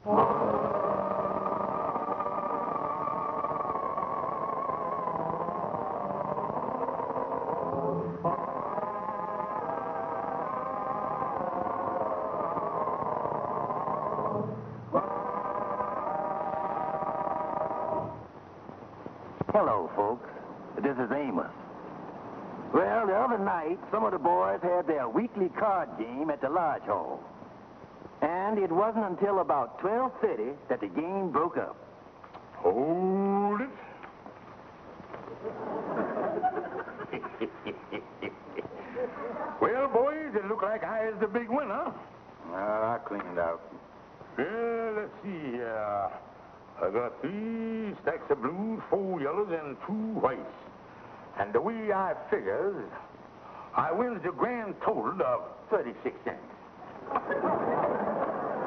Hello, folks. This is Amos. Well, the other night, some of the boys had their weekly card game at the lodge hall. And it wasn't until about 12:30 that the game broke up. Hold it. Well, boys, it looked like I is the big winner. Well, I cleaned out. Well, let's see here. I got 3 stacks of blues, 4 yellows, and 2 whites. And the way I figures, I wins the grand total of 36 cents.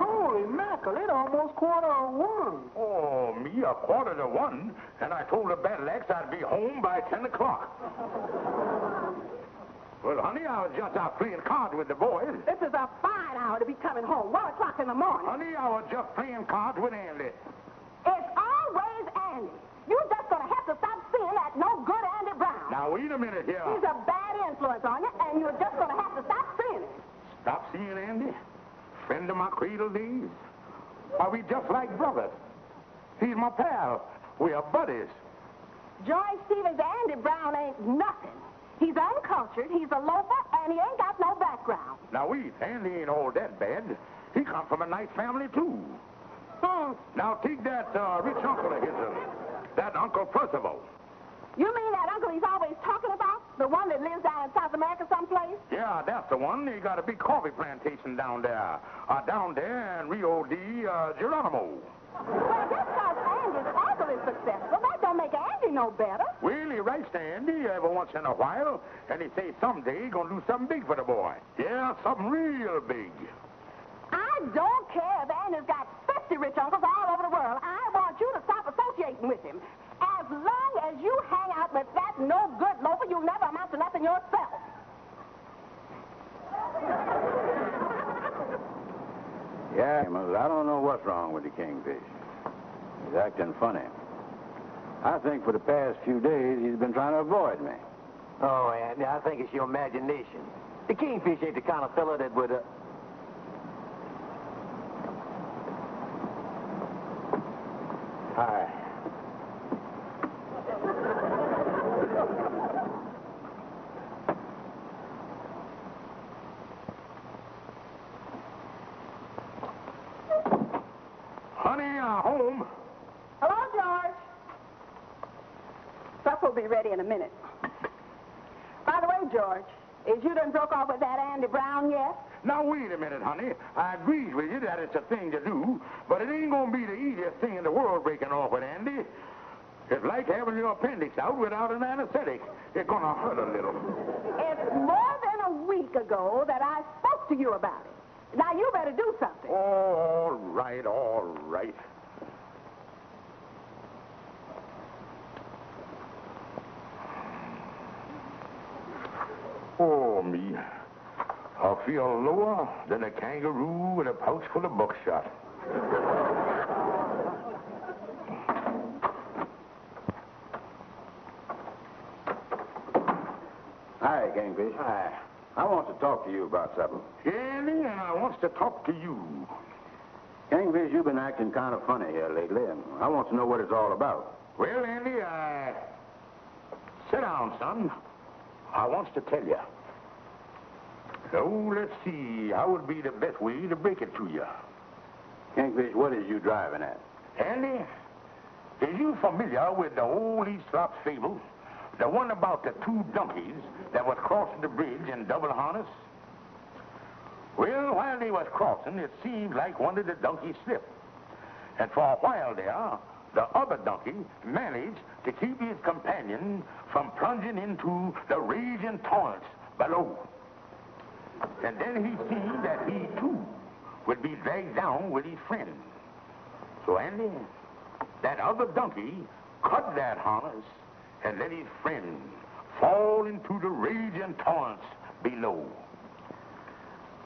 Holy mackerel, it almost 1:15. Oh, me, 1:45, and I told the battle axe I'd be home by 10 o'clock. Well, honey, I was just out playing cards with the boys. This is a fine hour to be coming home, 1 o'clock in the morning. Honey, I was just playing cards with Andy. It's always Andy. You're just going to have to stop seeing that no good Andy Brown. Now, wait a minute here. He's a bad influence on you, and you're just going to have to stop seeing it. Stop seeing Andy? Friend of my cradle days? Are we just like brothers? He's my pal. We are buddies. George Stevens Andy Brown ain't nothing. He's uncultured, he's a loafer, and he ain't got no background. Now, wait. Andy ain't all that bad. He comes from a nice family, too. Now, take that rich uncle of his, that Uncle Percival. You mean that uncle he's always talking about? The one that lives down in South America someplace? Yeah, that's the one. He got a big coffee plantation down there. Down there in Rio de Geronimo. Well, just because Andy's uncle is successful, that don't make Andy no better. Well, he writes to Andy every once in a while, and he says someday he's going to do something big for the boy. Yeah, something real big. I don't care if Andy's got 50 rich uncles all over the world. I want you to stop associating with him. As long as you hang out with that no-good loafer, you'll never amount to nothing yourself. Yeah, Amos, I don't know what's wrong with the kingfish. He's acting funny. I think for the past few days he's been trying to avoid me. Oh, Andy, I think it's your imagination. The kingfish ain't the kind of fella that would... Hi. Honey, home. Hello, George. Supper will be ready in a minute. By the way, George, is you done broke off with that Andy Brown yet? Now, wait a minute, honey. I agree with you that it's a thing to do, but it ain't going to be the easiest thing in the world breaking off with Andy. It's like having your appendix out without an anesthetic. It's going to hurt a little. It's more than a week ago that I spoke to you about it. Now, you better do something. Oh, all right, all right. Oh, me. I feel lower than a kangaroo with a pouch full of buckshot. Hi, Kingfish. Hi. I want to talk to you about something. Andy, and I wants to talk to you. Kingfish, you've been acting kind of funny here lately, and I want to know what it's all about. Well, Andy, sit down, son. I wants to tell you. So, let's see. How would be the best way to break it to you? Kingfish, what is you driving at? Andy, is you familiar with the old Aesop's fable? The one about the 2 donkeys that was crossing the bridge in double harness? Well, while they was crossing, it seemed like one of the donkeys slipped. And for a while there, the other donkey managed to keep his companion from plunging into the raging torrents below. And then he seen that he, too, would be dragged down with his friend. So, Andy, that other donkey cut that harness and let his friend fall into the raging torrents below.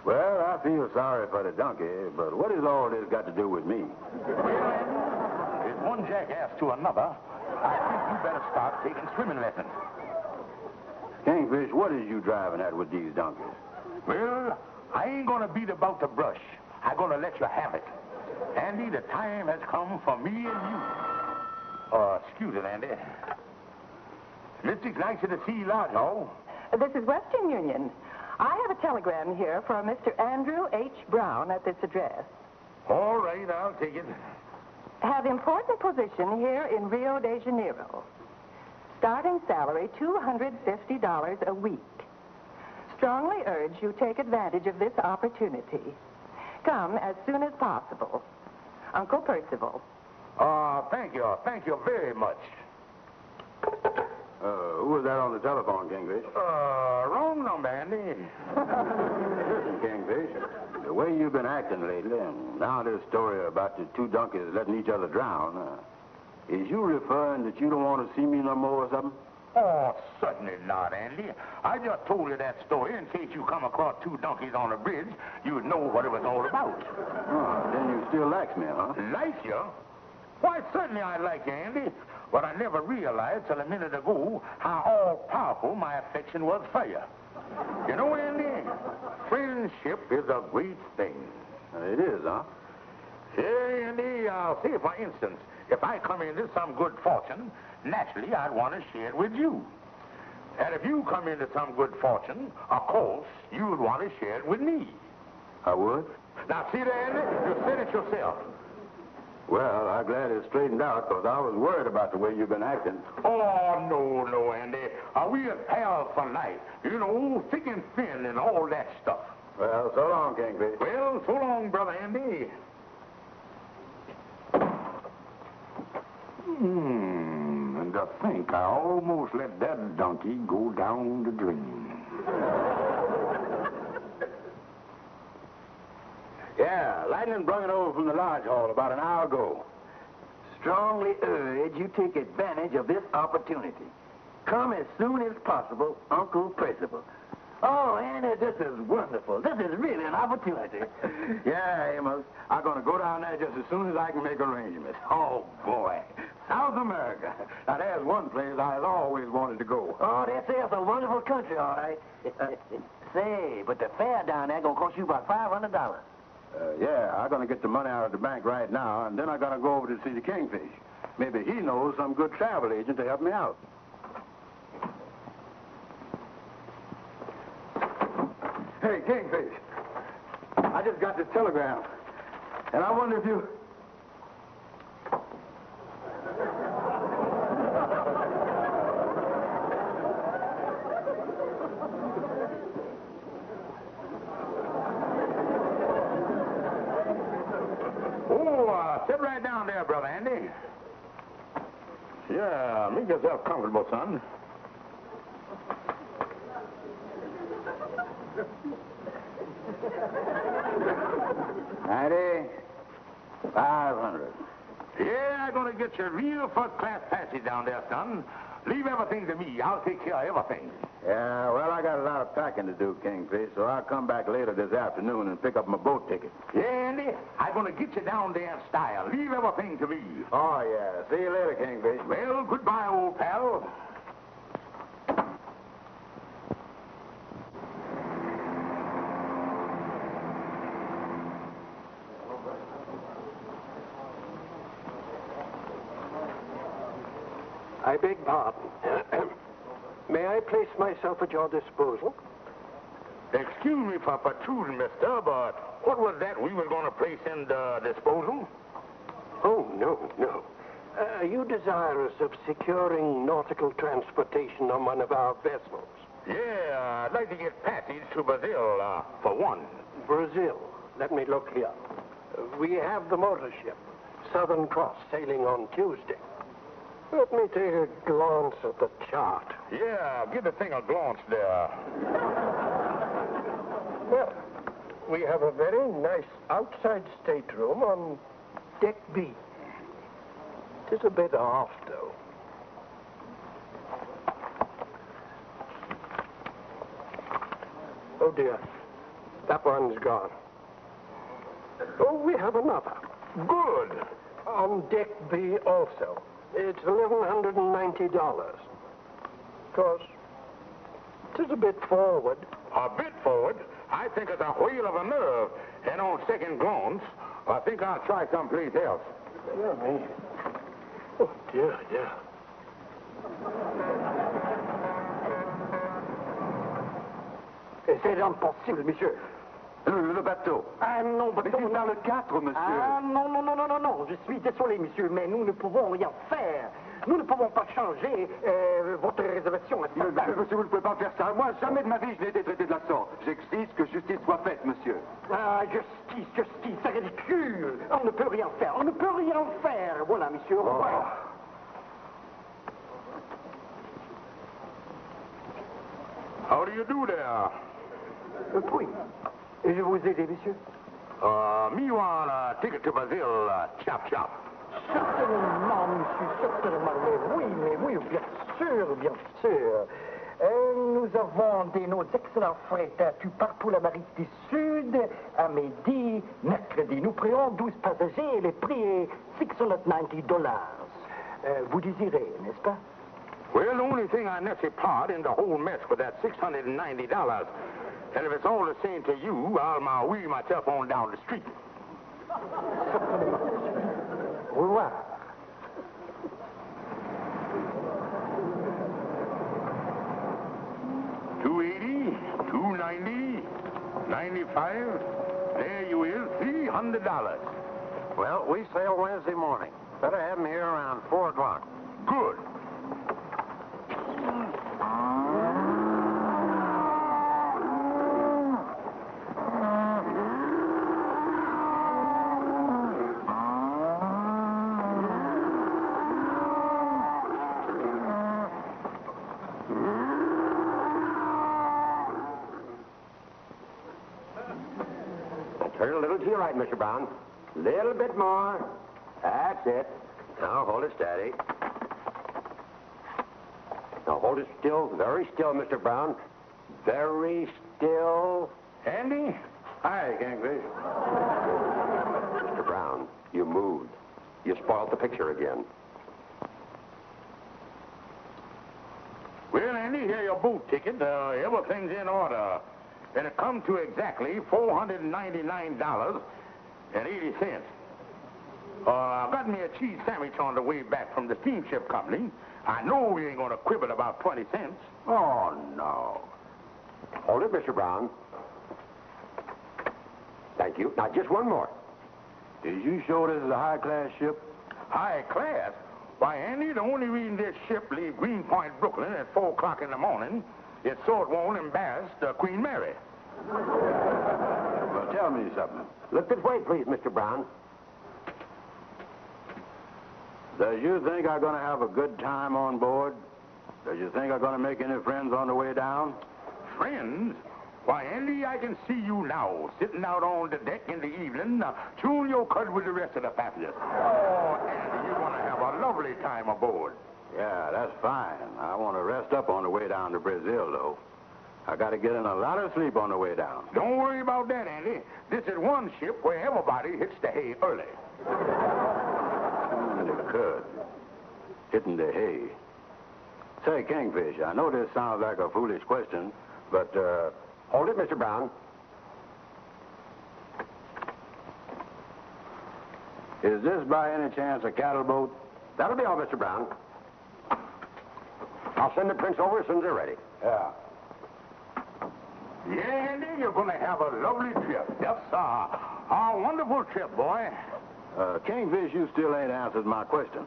Well, I feel sorry for the donkey, but what has all this got to do with me? Well, there's one jackass to another. I think you better start taking swimming lessons. Kingfish, what is you driving at with these donkeys? Well, I ain't gonna beat about the brush. I'm gonna let you have it. Andy, the time has come for me and you. Excuse it, Andy. Mystic's nice to see you, Lodge Hall. This is Western Union. I have a telegram here from Mr. Andrew H. Brown at this address. All right, I'll take it. Have important position here in Rio de Janeiro. Starting salary $250 a week. Strongly urge you take advantage of this opportunity. Come as soon as possible. Uncle Percival. Thank you. Thank you very much. Who was that on the telephone, Kingfish? Wrong number, Andy. Listen, Kingfish, the way you've been acting lately, and now this story about the two donkeys letting each other drown, is you referring that you don't want to see me no more or something? Oh, certainly not, Andy. I just told you that story in case you come across two donkeys on a bridge, you'd know what it was all about. Oh, then you still likes me, huh? Like you? Why, certainly I like you, Andy. But I never realized till a minute ago how all-powerful my affection was for you. You know, Andy, friendship is a great thing. It is, huh? Yeah, Andy, say, for instance, if I come into some good fortune, naturally I'd want to share it with you. And if you come into some good fortune, of course, you would want to share it with me. I would? Now, see there, Andy? You said it yourself. Well, I'm glad it's straightened out, because I was worried about the way you've been acting. Oh, no, Andy. We are pals for life. You know, thick and thin and all that stuff. Well, so long, Kingfish. Well, so long, Brother Andy. And to think I almost let that donkey go down the drain. Yeah, Lightning brung it over from the Lodge Hall about an hour ago. Strongly urge you take advantage of this opportunity. Come as soon as possible, Uncle Percival. Oh, Annie, this is wonderful. This is really an opportunity. Yeah, Amos. I'm going to go down there just as soon as I can make arrangements. Oh, boy. South America. Now, there's one place I've always wanted to go. Oh, that's a wonderful country, all right. Say, but the fare down there going to cost you about $500. Yeah, I'm going to get the money out of the bank right now, and then I'm going to go over to see the Kingfish. Maybe he knows some good travel agent to help me out. Hey, Kingfish, I just got this telegram, and I wonder if you... Sit right down there, Brother Andy. Yeah, make yourself comfortable, son. $500. Yeah, I'm going to get you a real first-class passage down there, son. Leave everything to me. I'll take care of everything. Yeah, well, I got a lot of packing to do, Kingfish, so I'll come back later this afternoon and pick up my boat ticket. Yeah, Andy, I'm going to get you down there in style. Leave everything to me. Oh, yeah. See you later, Kingfish. Well, goodbye, old pal. I beg pardon. May I place myself at your disposal? Excuse me for protruding, mister, but what was that we were going to place in the disposal? Oh, no. Are you desirous of securing nautical transportation on one of our vessels? Yeah, I'd like to get passage to Brazil, for one. Brazil. Let me look here. We have the motor ship, Southern Cross, sailing on Tuesday. Let me take a glance at the chart. Yeah, give the thing a glance there. Well, we have a very nice outside stateroom on deck B. It is a bit aft, though. Oh, dear. That one's gone. Oh, we have another. Good. On deck B also. It's $1,190. Of course, it is a bit forward. A bit forward? I think it's a whale of a nerve. And on second glance, I think I'll try someplace else. Dear me. Oh, dear, dear. C'est impossible, monsieur. Le bateau. Ah non, Mais c'est dans le 4, monsieur. Ah non, non, non, non, non, non. Je suis désolé, monsieur, mais nous ne pouvons rien faire. Nous ne pouvons pas changer votre réservation. Monsieur, vous ne pouvez pas faire ça. Moi, jamais de ma vie, je n'ai été traité de la sorte. J'exige que justice soit faite, monsieur. Ah, justice, justice, c'est ridicule. On ne peut rien faire. On ne peut rien faire. Voilà, monsieur, au revoir. How do you do there? Oui. Je vous aide, monsieur? Me want a ticket to Brazil, chop chop. Certainement, monsieur, certainement. Mais oui, bien sûr, bien sûr. Nous avons des nos excellents frais. Tu pars pour l'Amérique du Sud à midi, mercredi. Nous prenons 12 passagers et le prix est $690. Vous désirez, n'est-ce pas? Well, the only thing I necessarily part in the whole mess with that $690. And if it's all the same to you, I'll wheel myself on down the street. Au revoir. $280, $290, $95. There you is, $300. Well, we sail Wednesday morning. Better have him here around 4 o'clock. Good. Turn a little to your right, Mr. Brown. Little bit more. That's it. Now hold it steady. Now hold it still, very still, Mr. Brown. Very still. Andy? Hi, Kingfish. Mr. Brown, you moved. You spoiled the picture again. Well, Andy, here your boat ticket. Everything's in order. And it comes to exactly $499.80. I got me a cheese sandwich on the way back from the steamship company. I know we ain't gonna quibble about 20 cents. Oh, no. Hold it, Mr. Brown. Thank you. Now, just one more. Is you sure this is a high-class ship? High class? Why, Andy, the only reason this ship leave Greenpoint, Brooklyn at 4 o'clock in the morning is so it won't embarrass Queen Mary. Well, tell me something. Look this way, please, Mr. Brown. Does you think I'm going to have a good time on board? Does you think I'm going to make any friends on the way down? Friends? Why, Andy, I can see you now, sitting out on the deck in the evening, chewing your cud with the rest of the passengers. Oh, Andy, you're going to have a lovely time aboard. Yeah, that's fine. I want to rest up on the way down to Brazil, though. I got to get in a lot of sleep on the way down. Don't worry about that, Andy. This is one ship where everybody hits the hay early. And it could. Hitting the hay. Say, Kingfish, I know this sounds like a foolish question, but, Hold it, Mr. Brown. is this by any chance a cattle boat? That'll be all, Mr. Brown. I'll send the prints over as soon as they're ready. Yeah. Yeah, Andy, you're going to have a lovely trip. Yes, sir. A wonderful trip, boy. Kingfish, you still ain't answered my question.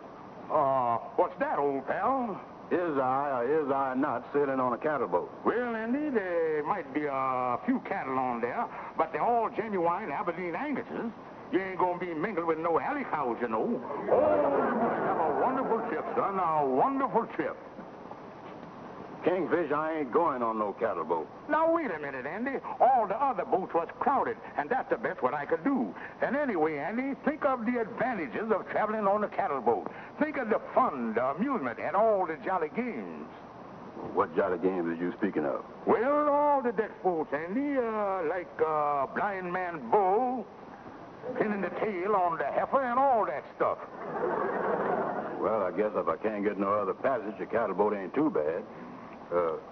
What's that, old pal? Is I or is I not sailing on a cattle boat? Well, Andy, there might be a few cattle on there, but they're all genuine Aberdeen Angus's. You ain't gonna be mingled with no alley cows, you know. Oh, you're gonna have a wonderful trip, son, a wonderful trip. Kingfish, I ain't going on no cattle boat. Now, wait a minute, Andy. All the other boats was crowded, and that's the best what I could do. And anyway, Andy, think of the advantages of traveling on a cattle boat. Think of the fun, the amusement, and all the jolly games. What jolly games are you speaking of? Well, all the deck sports, Andy, like blind man bull, pinning the tail on the heifer, and all that stuff. Well, I guess if I can't get no other passage, the cattle boat ain't too bad.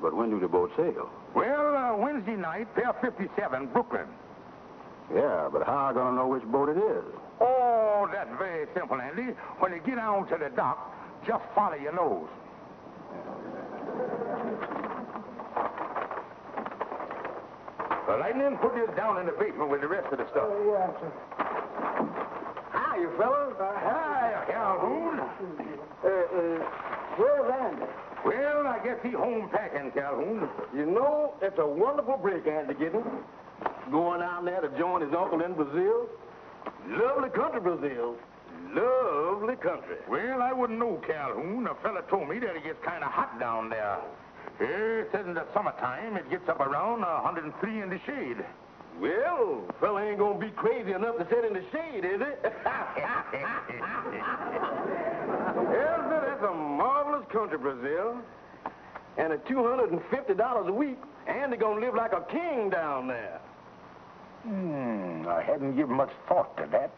But when do the boats sail? Well, Wednesday night, Pier 57, Brooklyn. Yeah, but how am I going to know which boat it is? Oh, that's very simple, Andy. When you get out to the dock, just follow your nose. Lightning, put this down in the basement with the rest of the stuff. Yeah, sir. Hi, you fellas. Hi, Calhoun. Where's Andy? Well, I guess he's home packing, Calhoun. You know, it's a wonderful break Andy getting. Going down there to join his uncle in Brazil. Lovely country, Brazil. Lovely country. Well, I wouldn't know, Calhoun. A fella told me that it gets kind of hot down there. It says in the summertime it gets up around 103 in the shade. Well, fella ain't gonna be crazy enough to sit in the shade, is it? Well, sir, that's a marvelous country, Brazil. And at $250 a week, Andy gonna live like a king down there. I hadn't given much thought to that.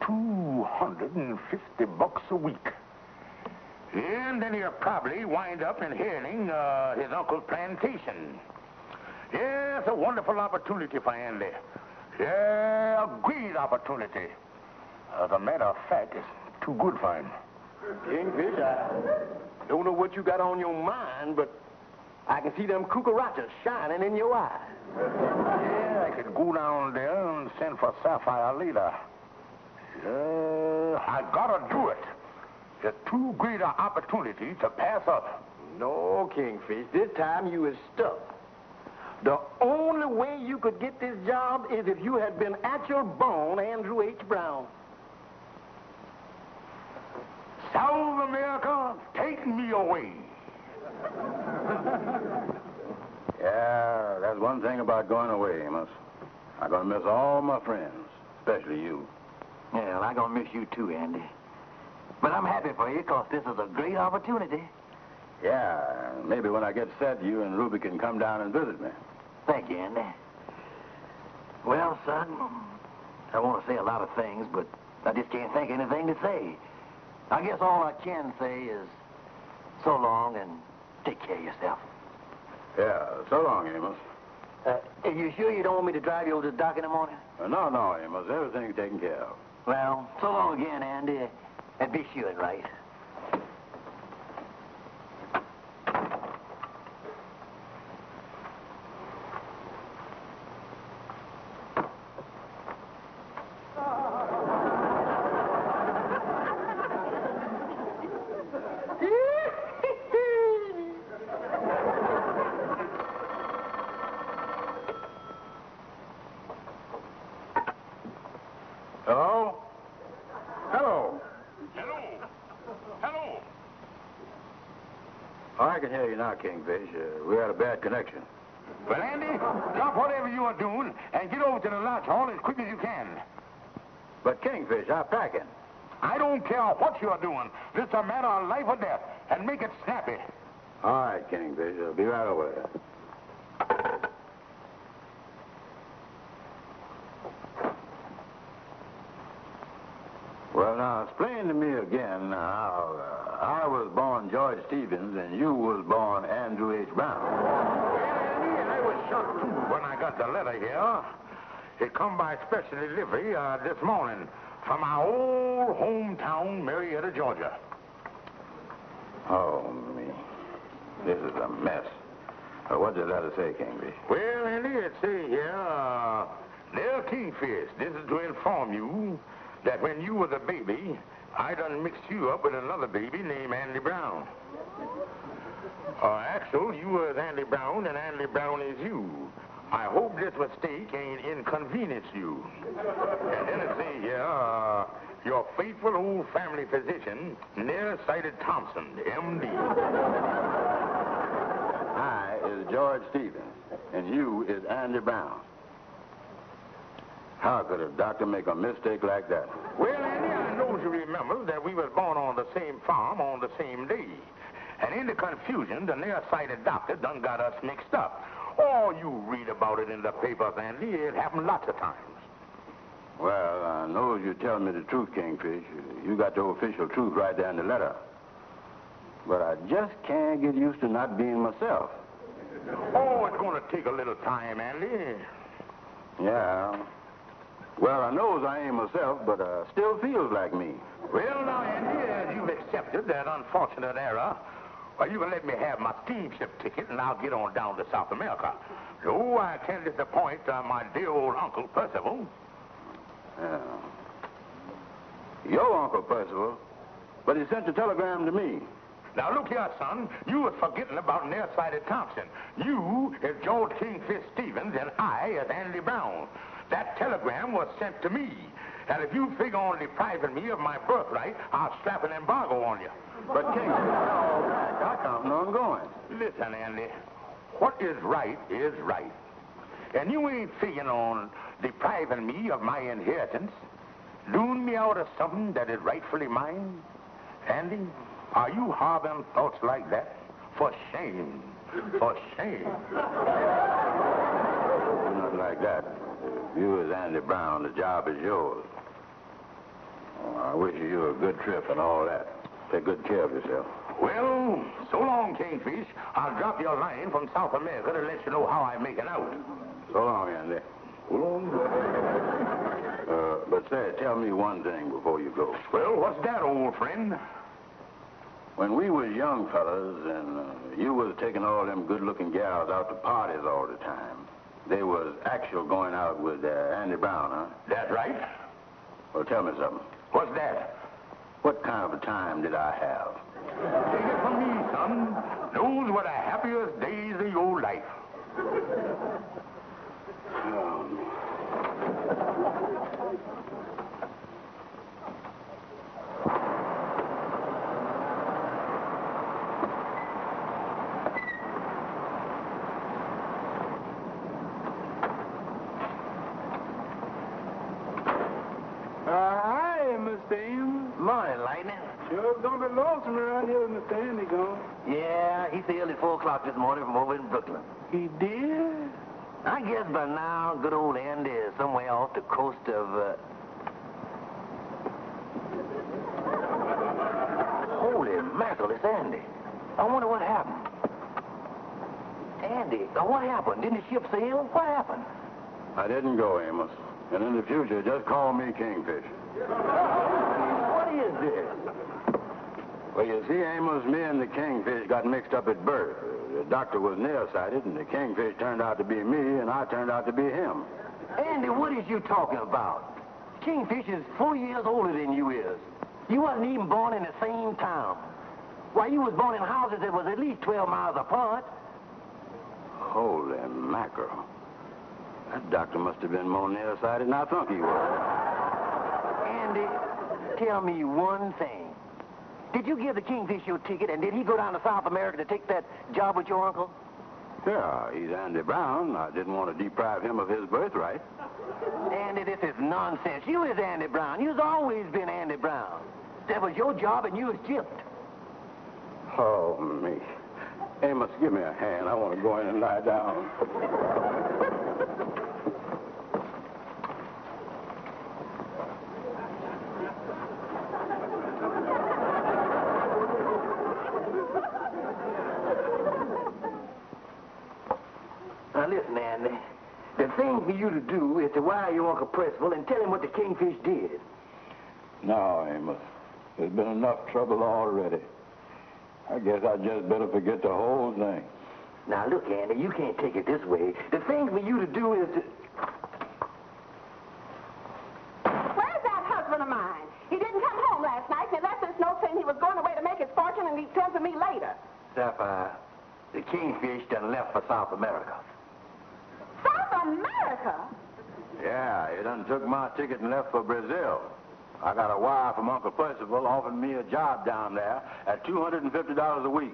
$250 a week. And then he'll probably wind up inheriting his uncle's plantation. Yeah, it's a wonderful opportunity for Andy. Yeah, a great opportunity. As a matter of fact, it's too good for him. Kingfish, I don't know what you got on your mind, but I can see them cucarachas shining in your eyes. Yeah, I could go down there and send for Sapphire later. I gotta do it. It's too great an opportunity to pass up. No, Kingfish, this time you is stuck. The only way you could get this job is if you had been at your bone Andrew H. Brown. South America, take me away. Yeah, that's one thing about going away, Amos. I'm going to miss all my friends, especially you. Yeah, well, I'm going to miss you too, Andy. But I'm happy for you because this is a great opportunity. Yeah, maybe when I get set, you and Ruby can come down and visit me. Thank you, Andy. Well, son, I want to say a lot of things, but I just can't think of anything to say. I guess all I can say is so long and take care of yourself. Yeah, so long, Amos. Are you sure you don't want me to drive you over to the dock in the morning? No, Amos. Everything's taken care of. Well, so long again, Andy. And be sure and right. Hello? Hello? Hello. Oh, I can hear you now, Kingfish. We had a bad connection. Well, Andy, drop whatever you are doing and get over to the lodge hall as quick as you can. But, Kingfish, I'm packing. I don't care what you're doing. This is a matter of life or death, and make it snappy. All right, Kingfish. I'll be right over there. Well, now, explain to me again how I was born George Stevens and you was born Andrew H. Brown. Well, Andy, I was shocked, too, when I got the letter here. It come by special delivery this morning from our old hometown, Marietta, Georgia. Oh, me. This is a mess. What did the letter say, Kingfish? Well, Andy, it say here, dear Kingfish, this is to inform you that when you was a baby, I done mixed you up with another baby named Andy Brown. Actually, you was Andy Brown, and Andy Brown is you. I hope this mistake ain't inconvenience you. And then it say here, your faithful old family physician, nearsighted Thompson, M.D. I is George Stevens, and you is Andy Brown. How could a doctor make a mistake like that? Well, Andy, I know you remember that we was born on the same farm on the same day. And in the confusion, the nearsighted doctor done got us mixed up. Oh, you read about it in the papers, Andy. It happened lots of times. Well, I know you're telling me the truth, Kingfish. You got the official truth right there in the letter. But I just can't get used to not being myself. Oh, it's going to take a little time, Andy. Yeah. Well, I knows I ain't myself, but still feels like me. Well, now, Andy, as you've accepted that unfortunate error, well, you can let me have my steamship ticket, and I'll get on down to South America. So I can't disappoint my dear old Uncle Percival. Yeah. Your Uncle Percival? But he sent the telegram to me. Now, look here, son. You was forgetting about nearsighted Thompson. You is George Kingfish Stevens, and I is Andy Brown. That telegram was sent to me. And if you figure on depriving me of my birthright, I'll slap an embargo on you. But, King, I counting on going. Listen, Andy. What is right is right. And you ain't figuring on depriving me of my inheritance, doing me out of something that is rightfully mine. Andy, are you harboring thoughts like that? For shame. For shame. Nothing like that. You as Andy Brown, the job is yours. Oh, I wish you a good trip and all that. Take good care of yourself. Well, so long, Kingfish. I'll drop you a line from South America to let you know how I'm making out. So long, Andy. So long. But say, tell me one thing before you go. Well, what's that, old friend? When we was young fellas and you was taking all them good-looking gals out to parties all the time, they was actual going out with Andy Brown, huh? That's right. Well, tell me something. What's that? What kind of a time did I have? Take it from me, son. Those were the happiest days of your life. Hi, Mr. Amos. Morning, Lightning. Sure, it's gonna be lonesome around here with Mr. Andy gone. Yeah, he sailed at 4 o'clock this morning from over in Brooklyn. He did? I guess by now, good old Andy is somewhere off the coast of, Holy mackerel, it's Andy. I wonder what happened. Andy, what happened? Didn't the ship sail? What happened? I didn't go, Amos. And in the future, just call me Kingfish. What is this? Well, you see, Amos, me and the Kingfish got mixed up at birth. The doctor was nearsighted, and the Kingfish turned out to be me, and I turned out to be him. Andy, what is you talking about? Kingfish is 4 years older than you is. You wasn't even born in the same town. Why, you was born in houses that was at least 12 miles apart. Holy mackerel. That doctor must have been more nearsighted than I thought he was. Andy, tell me one thing. Did you give the Kingfish your ticket, and did he go down to South America to take that job with your uncle? Yeah, he's Andy Brown. I didn't want to deprive him of his birthright. Andy, this is nonsense. You is Andy Brown. You's always been Andy Brown. That was your job, and you was gypped. Oh, me. Amos, give me a hand. I want to go in and lie down. Now, listen, Andy. The thing for you to do is to wire your Uncle Percival and tell him what the Kingfish did. No, Amos. There's been enough trouble already. I guess I just better forget the whole thing. Now, look, Andy, you can't take it this way. The thing for you to do is to... Where's that husband of mine? He didn't come home last night, and he left this note saying he was going away to make his fortune, and he'd come to me later. Sapphire, the Kingfish done left for South America. South America? Yeah, he done took my ticket and left for Brazil. I got a wire from Uncle Percival offering me a job down there at $250 a week.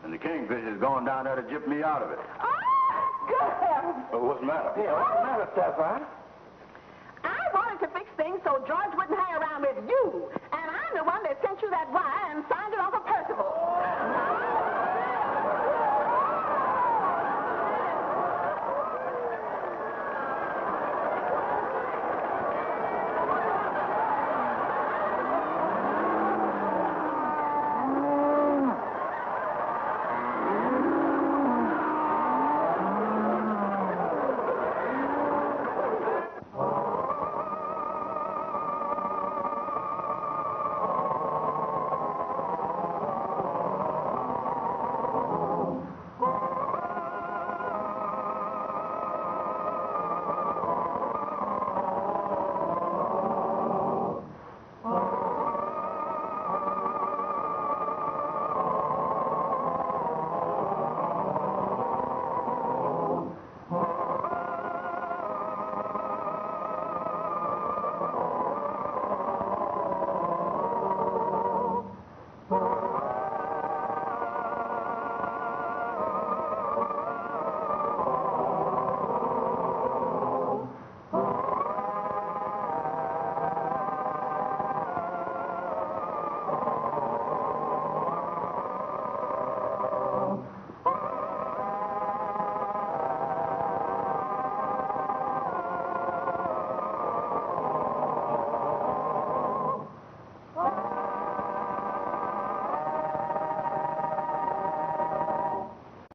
And the Kingfish is going down there to gyp me out of it. Oh, good. Well, what's the matter? Yeah, what's the matter, Sapphire? I wanted to fix things so George wouldn't